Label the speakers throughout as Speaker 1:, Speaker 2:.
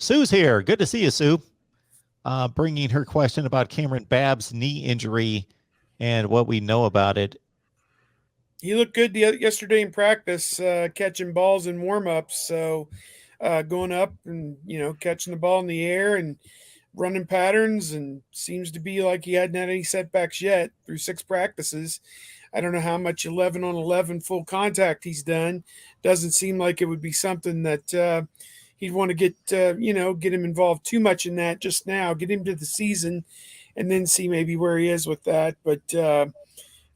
Speaker 1: Sue's here. Good to see you, Sue. Bringing her question about Kamryn Babb's knee injury and what we know about it.
Speaker 2: He looked good yesterday in practice, catching balls in warm-ups. So going up and catching the ball in the air and running patterns, and seems to be like he hadn't had any setbacks yet through 6 practices. I don't know how much 11 on 11 full contact he's done. Doesn't seem like it would be something that he'd want to get him involved too much in that just now. Get him to the season, and then see maybe where he is with that. But I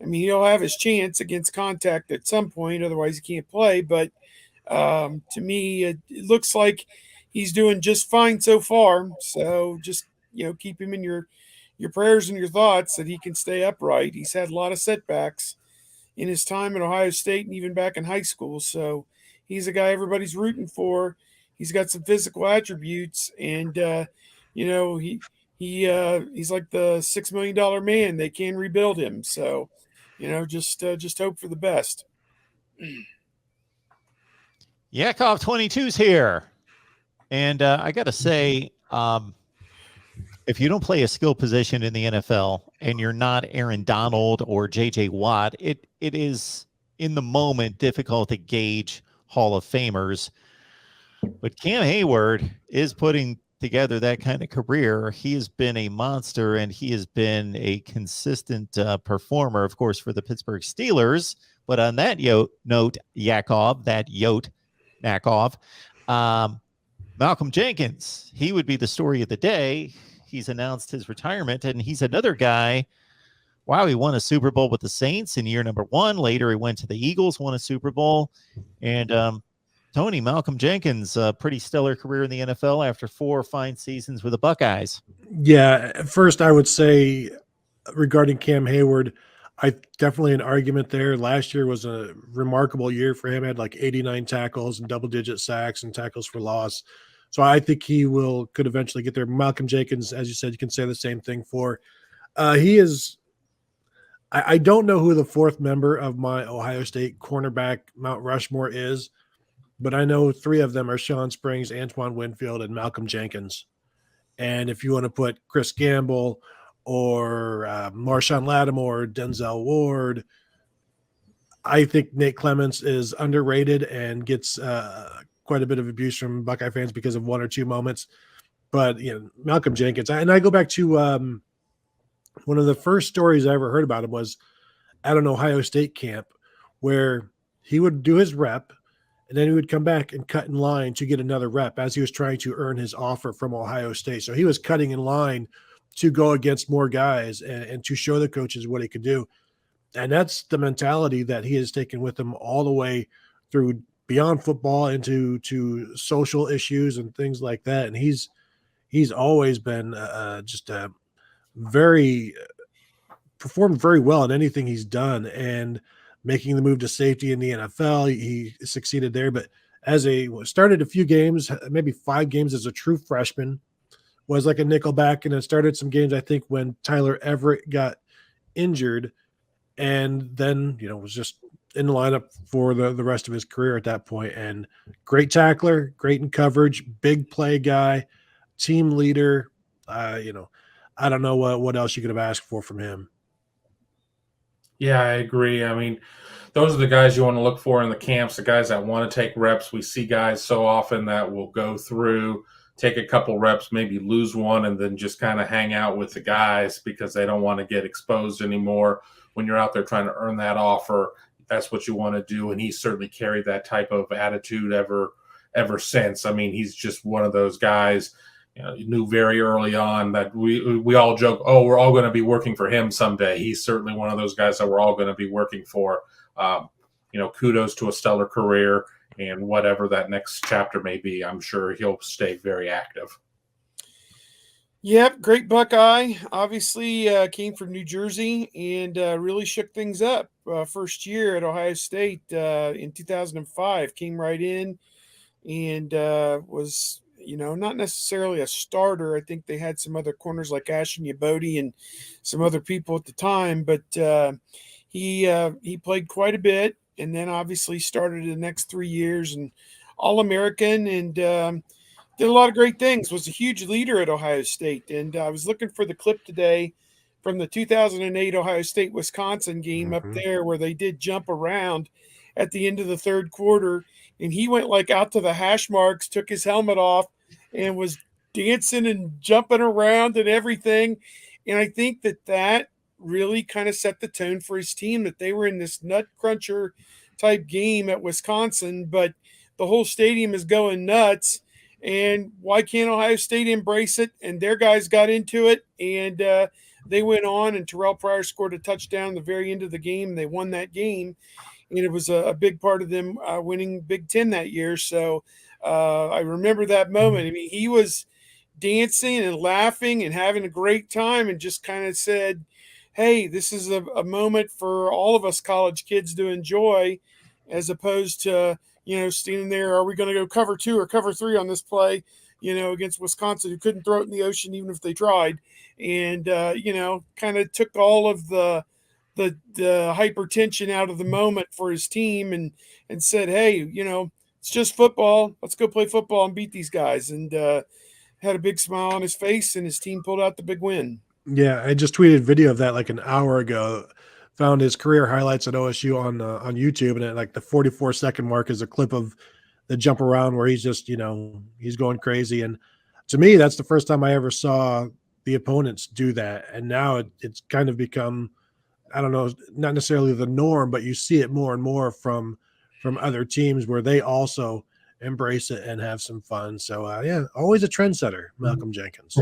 Speaker 2: mean, he'll have his chance against contact at some point. Otherwise, he can't play. But to me, it looks like he's doing just fine so far. So just keep him in your prayers and your thoughts that he can stay upright. He's had a lot of setbacks in his time at Ohio State and even back in high school. So he's a guy everybody's rooting for. He's got some physical attributes, and he's like the $6 million man. They can rebuild him. So just hope for the best.
Speaker 1: Yakov 22's here. And I got to say, if you don't play a skill position in the NFL and you're not Aaron Donald or J.J. Watt, it is in the moment difficult to gauge Hall of Famers. But Cam Hayward is putting together that kind of career. He has been a monster, and he has been a consistent performer, of course, for the Pittsburgh Steelers. But on that note, Yakov, Malcolm Jenkins, he would be the story of the day. He's announced his retirement, and he's another guy. Wow, he won a Super Bowl with the Saints in year number 1. Later, he went to the Eagles, won a Super Bowl. And Tony, Malcolm Jenkins, a pretty stellar career in the NFL after 4 fine seasons with the Buckeyes.
Speaker 3: Yeah, first I would say regarding Cam Hayward, I definitely an argument there. Last year was a remarkable year for him. He had like 89 tackles and double-digit sacks and tackles for loss. So I think he could eventually get there. Malcolm Jenkins, as you said, you can say the same thing for. He is – I don't know who the 4th member of my Ohio State cornerback Mount Rushmore is, but I know 3 of them are Sean Springs, Antoine Winfield, and Malcolm Jenkins. And if you want to put Chris Gamble or Marshawn Lattimore, Denzel Ward, I think Nate Clements is underrated and gets quite a bit of abuse from Buckeye fans because of 1 or 2 moments. But, Malcolm Jenkins. And I go back to one of the first stories I ever heard about him was at an Ohio State camp where he would do his rep, and then he would come back and cut in line to get another rep as he was trying to earn his offer from Ohio State. So he was cutting in line to go against more guys and to show the coaches what he could do. And that's the mentality that he has taken with him all the way through beyond football into social issues and things like that. And he's always been just a very performed very well in anything he's done, and making the move to safety in the NFL, he succeeded there. But started a few games, maybe 5 games as a true freshman, was like a nickelback, and then started some games, I think, when Tyler Everett got injured, and then, was just in the lineup for the rest of his career at that point. And great tackler, great in coverage, big play guy, team leader. I don't know what else you could have asked for from him.
Speaker 4: Yeah, I agree. I mean, those are the guys you want to look for in the camps, the guys that want to take reps. We see guys so often that will go through, take a couple reps, maybe lose one, and then just kind of hang out with the guys because they don't want to get exposed anymore. When you're out there trying to earn that offer, that's what you want to do. And he's certainly carried that type of attitude ever since. I mean, he's just one of those guys. You knew very early on that we all joke, oh, we're all going to be working for him someday. He's certainly one of those guys that we're all going to be working for. Kudos to a stellar career, and whatever that next chapter may be, I'm sure he'll stay very active.
Speaker 2: Yep, great Buckeye. Obviously came from New Jersey and really shook things up. First year at Ohio State in 2005, came right in and was not necessarily a starter. I think they had some other corners like Ashton Yabodi and some other people at the time, but he played quite a bit, and then obviously started the next 3 years and All-American, and did a lot of great things, was a huge leader at Ohio State. And I was looking for the clip today from the 2008 Ohio State Wisconsin game up there where they did jump around at the end of the third quarter. And he went like out to the hash marks, took his helmet off, and was dancing and jumping around and everything. And I think that really kind of set the tone for his team, that they were in this nut cruncher type game at Wisconsin, but the whole stadium is going nuts. And why can't Ohio State embrace it? And their guys got into it, and they went on, and Terrell Pryor scored a touchdown at the very end of the game. They won that game, and it was a big part of them winning Big Ten that year. So I remember that moment. I mean, he was dancing and laughing and having a great time, and just kind of said, hey, this is a moment for all of us college kids to enjoy, as opposed to, standing there, are we going to go cover 2 or cover 3 on this play, against Wisconsin, who couldn't throw it in the ocean even if they tried. And, kind of took all of the hypertension out of the moment for his team, and said, hey, it's just football. Let's go play football and beat these guys. And had a big smile on his face, and his team pulled out the big win.
Speaker 3: Yeah, I just tweeted video of that like an hour ago. Found his career highlights at OSU on YouTube, and at like the 44-second mark is a clip of the jump around where he's just, he's going crazy. And to me, that's the first time I ever saw the opponents do that. And now it's kind of become, I don't know, not necessarily the norm, but you see it more and more from other teams where they also embrace it and have some fun. So yeah, always a trendsetter, Malcolm Jenkins.